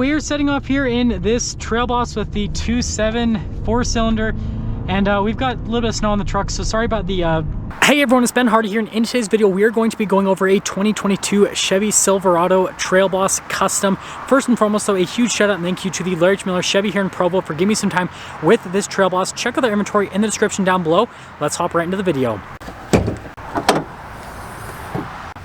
We are setting off here in this Trail Boss with the 2.7 4-cylinder, and we've got a little bit of snow on the truck, so sorry about the Hey everyone, it's Ben Hardy here, and in today's video we are going to be going over a 2022 Chevy Silverado Trail Boss Custom. First and foremost though, a huge shout out and thank you to the Larry Miller Chevy here in Provo for giving me some time with this Trail Boss. Check out their inventory in the description down below. Let's hop right into the video.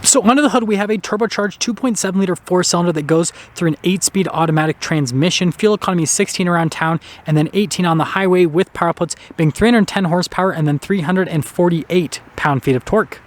So under the hood, we have a turbocharged 2.7 liter 4-cylinder that goes through an 8-speed automatic transmission. Fuel economy 16 around town and then 18 on the highway, with power outputs being 310 horsepower and then 348 pound-feet of torque.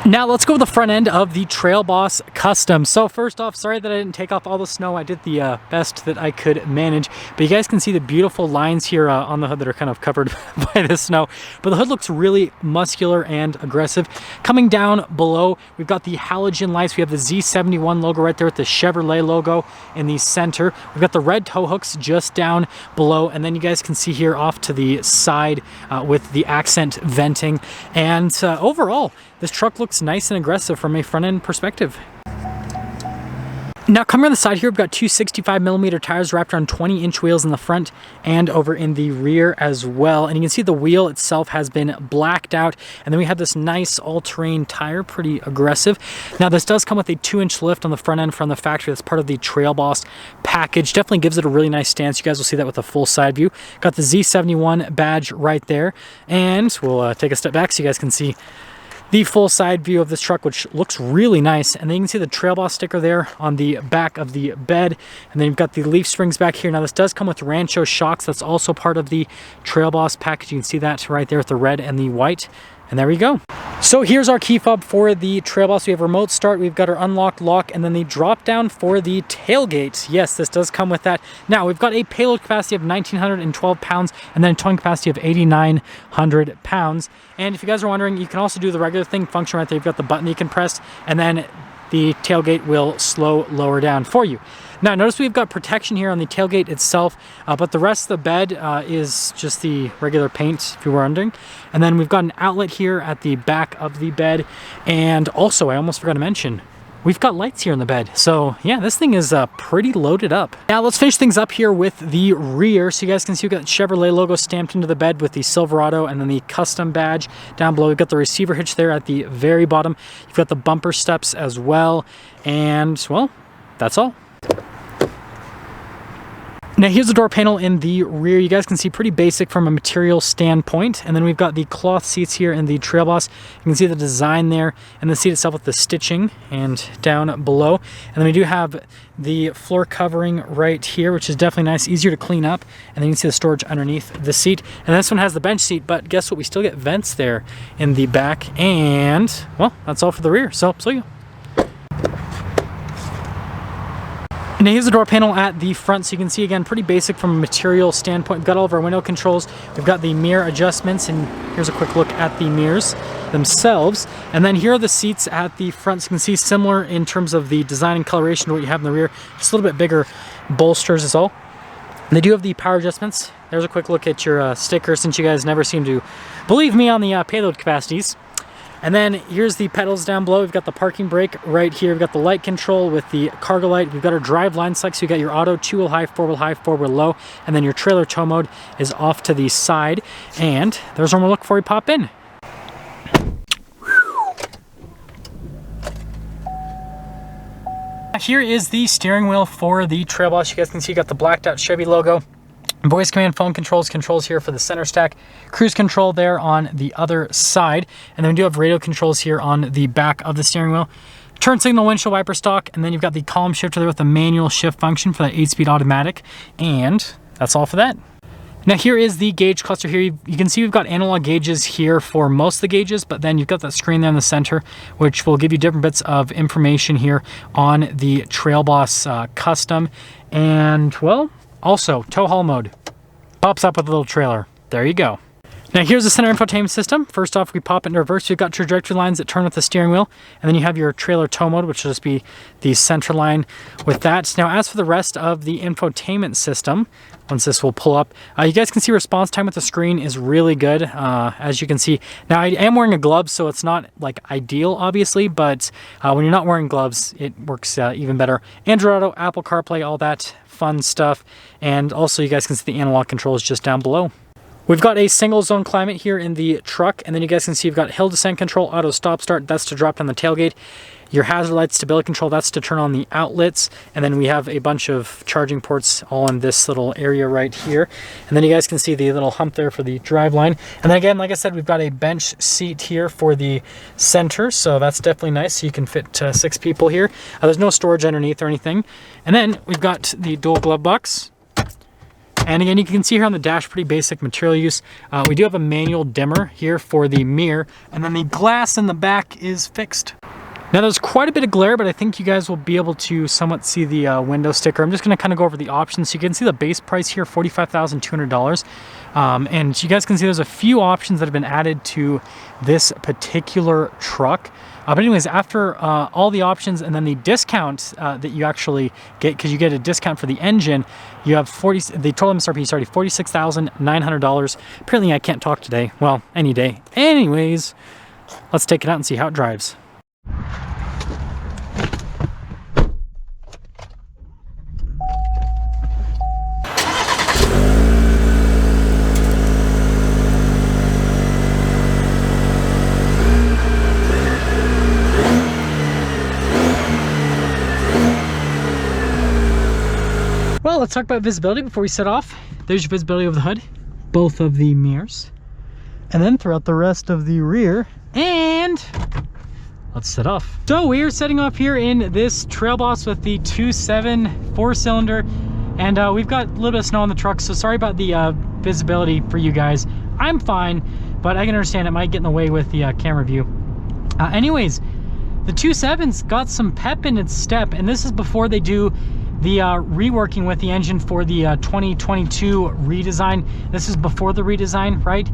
Now let's go to the front end of the Trail Boss Custom. So first off, sorry that I didn't take off all the snow. I did the best that I could manage, but you guys can see the beautiful lines here on the hood that are kind of covered by the snow. But the hood looks really muscular and aggressive. Coming down below, we've got the halogen lights. We have the Z71 logo right there with the Chevrolet logo in the center. We've got the red tow hooks just down below, and then you guys can see here off to the side with the accent venting. And overall, this truck looks nice and aggressive from a front end perspective. Now coming on the side here, we've got two 65mm tires wrapped around 20-inch wheels in the front and over in the rear as well. And you can see the wheel itself has been blacked out. And then we have this nice all-terrain tire, pretty aggressive. Now this does come with a 2-inch lift on the front end from the factory. That's part of the Trail Boss package. Definitely gives it a really nice stance. You guys will see that with a full side view. Got the Z71 badge right there. And we'll take a step back so you guys can see the full side view of this truck, which looks really nice. And then you can see the Trail Boss sticker there on the back of the bed. And then you've got the leaf springs back here. Now this does come with Rancho shocks. That's also part of the Trail Boss package. You can see that right there with the red and the white. And there we go. So here's our key fob for the Trail Boss. We have remote start, we've got our unlocked lock, and then the drop down for the tailgate. Yes, this does come with that. Now we've got a payload capacity of 1,912 pounds and then a towing capacity of 8,900 pounds. And if you guys are wondering, you can also do the regular thing function right there. You've got the button that you can press, and then the tailgate will lower down for you. Now notice we've got protection here on the tailgate itself, but the rest of the bed is just the regular paint, if you were wondering. And then we've got an outlet here at the back of the bed. And also, I almost forgot to mention, we've got lights here in the bed. So yeah, this thing is pretty loaded up. Now let's finish things up here with the rear. So you guys can see we've got the Chevrolet logo stamped into the bed with the Silverado and then the custom badge down below. We've got the receiver hitch there at the very bottom. You've got the bumper steps as well. And well, that's all. Now here's the door panel in the rear. You guys can see pretty basic from a material standpoint. And then we've got the cloth seats here in the Trail Boss. You can see the design there and the seat itself with the stitching and down below. And then we do have the floor covering right here, which is definitely nice, easier to clean up. And then you can see the storage underneath the seat. And this one has the bench seat, but guess what? We still get vents there in the back. And well, that's all for the rear. So see you. Now here's the door panel at the front, so you can see again pretty basic from a material standpoint. We've got all of our window controls, we've got the mirror adjustments, and here's a quick look at the mirrors themselves. And then here are the seats at the front, so you can see similar in terms of the design and coloration to what you have in the rear. Just a little bit bigger bolsters is all. And they do have the power adjustments. There's a quick look at your sticker, since you guys never seem to believe me on the payload capacities. And then here's the pedals down below. We've got the parking brake right here. We've got the light control with the cargo light. We've got our drive line select. So you got your auto, 2-wheel high, 4-wheel high, 4-wheel low. And then your trailer tow mode is off to the side. And there's one we're looking for. We pop in. Here is the steering wheel for the Trail Boss. You guys can see you got the blacked out Chevy logo. Voice command, phone controls here for the center stack, cruise control there on the other side, and then we do have radio controls here on the back of the steering wheel. Turn signal, windshield wiper stalk, and then you've got the column shifter there with the manual shift function for that 8-speed automatic, and that's all for that. Now here is the gauge cluster here. You can see we've got analog gauges here for most of the gauges, but then you've got that screen there in the center, which will give you different bits of information here on the Trail Boss Custom. And well, also tow haul mode pops up with a little trailer. There you go. Now here's the center infotainment system. First off, we pop it in reverse. You've got trajectory lines that turn with the steering wheel, and then you have your trailer tow mode, which will just be the center line with that. Now as for the rest of the infotainment system, once this will pull up, you guys can see response time with the screen is really good, as you can see. Now I am wearing a glove, so it's not like ideal, obviously, but when you're not wearing gloves, it works even better. Android Auto, Apple CarPlay, all that fun stuff. And also you guys can see the analog controls just down below. We've got a single zone climate here in the truck, and then you guys can see you've got hill descent control, auto stop start, that's to drop down the tailgate. Your hazard light stability control, that's to turn on the outlets. And then we have a bunch of charging ports all in this little area right here. And then you guys can see the little hump there for the drive line. And then again, like I said, we've got a bench seat here for the center, so that's definitely nice. So you can fit 6 people here. There's no storage underneath or anything. And then we've got the dual glove box. And again, you can see here on the dash, pretty basic material use. We do have a manual dimmer here for the mirror, and then the glass in the back is fixed. Now there's quite a bit of glare, but I think you guys will be able to somewhat see the window sticker. I'm just gonna kind of go over the options. So you can see the base price here, $45,200. And you guys can see there's a few options that have been added to this particular truck. But anyways, after all the options and then the discount that you actually get, because you get a discount for the engine, you have the total MSRP is already $46,900. Apparently I can't talk today. Well, any day. Anyways, let's take it out and see how it drives. Well, let's talk about visibility before we set off. There's your visibility of the hood, both of the mirrors, and then throughout the rest of the rear, and let's set off. So we are setting off here in this Trail Boss with the 2.7 4-cylinder, and we've got a little bit of snow on the truck, so sorry about the visibility for you guys. I'm fine, but I can understand it might get in the way with the camera view. Anyways, the 2.7's got some pep in its step, and this is before they do the reworking with the engine for the 2022 redesign. This is before the redesign, right?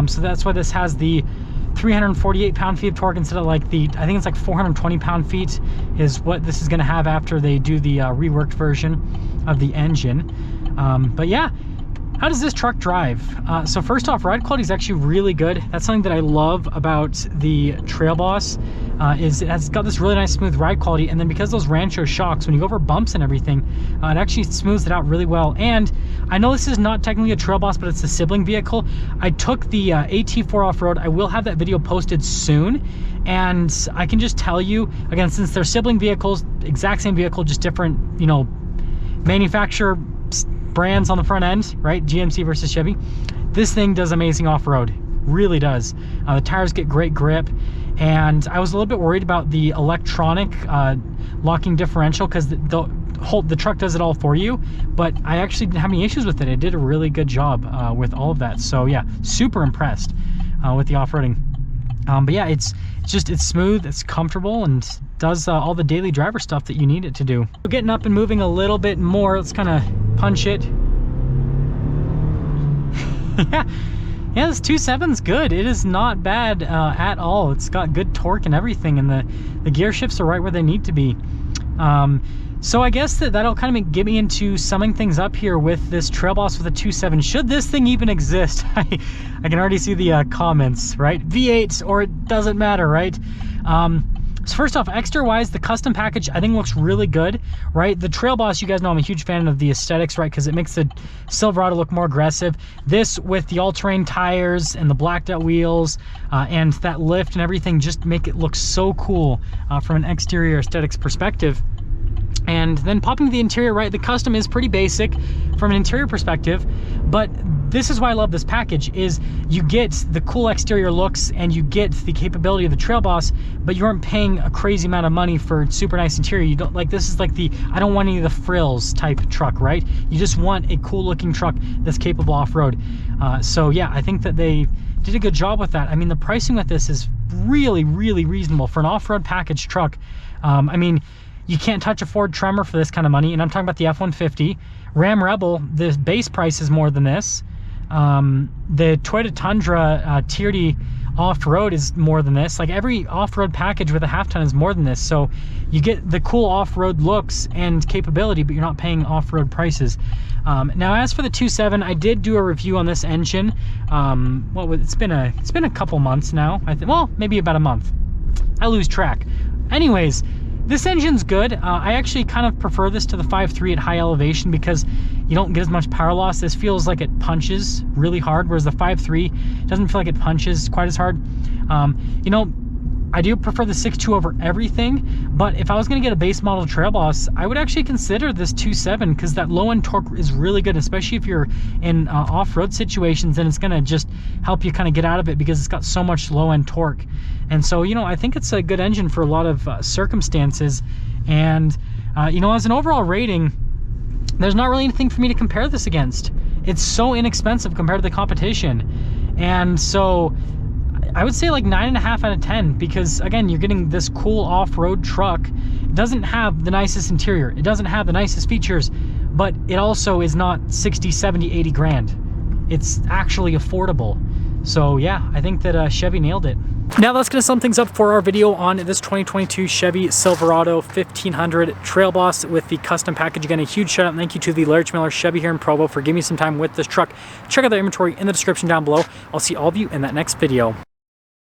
So that's why this has the 348 pound-feet of torque instead of like the, I think it's like 420 pound-feet is what this is going to have after they do the reworked version of the engine. But yeah, how does this truck drive? So first off, ride quality is actually really good. That's something that I love about the Trail Boss, is it has got this really nice smooth ride quality, and then because those Rancho shocks, when you go over bumps and everything, it actually smooths it out really well. And I know this is not technically a Trail Boss, but it's a sibling vehicle. I took the AT4 off-road. I will have that video posted soon, and I can just tell you, again, since they're sibling vehicles, exact same vehicle, just different, you know, manufacturer brands on the front end, right? GMC versus Chevy. This thing does amazing off-road, really does. The tires get great grip, and I was a little bit worried about the electronic locking differential because the truck does it all for you, but I actually didn't have any issues with it. It did a really good job with all of that. So yeah, super impressed with the off-roading. But yeah, it's smooth, it's comfortable, and does all the daily driver stuff that you need it to do. So getting up and moving a little bit more, let's kind of punch it. Yeah, this 2.7's good. It is not bad at all. It's got good torque and everything, and the gear shifts are right where they need to be. So I guess that'll kind of get me into summing things up here with this Trail Boss with a 2.7. Should this thing even exist? I can already see the comments, right? V8 or it doesn't matter, right? So first off, exterior wise, the custom package I think looks really good, right? The Trail Boss, you guys know I'm a huge fan of the aesthetics, right? Because it makes the Silverado look more aggressive. This with the all-terrain tires and the blacked out wheels and that lift and everything just make it look so cool from an exterior aesthetics perspective. And then popping to the interior, right, the custom is pretty basic from an interior perspective, but this is why I love this package, is you get the cool exterior looks and you get the capability of the Trail Boss, but you aren't paying a crazy amount of money for super nice interior. You don't, like, this is like the I don't want any of the frills type truck, right? You just want a cool looking truck that's capable off-road. So yeah, I think that they did a good job with that. I mean, the pricing with this is really, really reasonable for an off-road package truck. I mean, you can't touch a Ford Tremor for this kind of money, and I'm talking about the F-150. Ram Rebel, the base price is more than this. The Toyota Tundra Tier D off-road is more than this. Like every off-road package with a half ton is more than this. So you get the cool off-road looks and capability, but you're not paying off-road prices. Now as for the 2.7, I did do a review on this engine. It's been a couple months now. I think, well, maybe about a month. I lose track. Anyways, this engine's good. I actually kind of prefer this to the 5.3 at high elevation because you don't get as much power loss. This feels like it punches really hard, whereas the 5.3 doesn't feel like it punches quite as hard. You know, I do prefer the 6.2 over everything, but if I was going to get a base model Trail Boss, I would actually consider this 2.7 because that low end torque is really good, especially if you're in off-road situations, and it's going to just help you kind of get out of it because it's got so much low end torque. And so, you know, I think it's a good engine for a lot of circumstances. And, you know, as an overall rating, there's not really anything for me to compare this against. It's so inexpensive compared to the competition. And so I would say like 9.5 out of 10 because, again, you're getting this cool off-road truck. It doesn't have the nicest interior. It doesn't have the nicest features, but it also is not 60, 70, 80 grand. It's actually affordable. So yeah, I think that Chevy nailed it. Now that's gonna sum things up for our video on this 2022 Chevy Silverado 1500 Trail Boss with the custom package. Again, a huge shout out and thank you to the Larry Miller Chevy here in Provo for giving me some time with this truck. Check out the inventory in the description down below. I'll see all of you in that next video.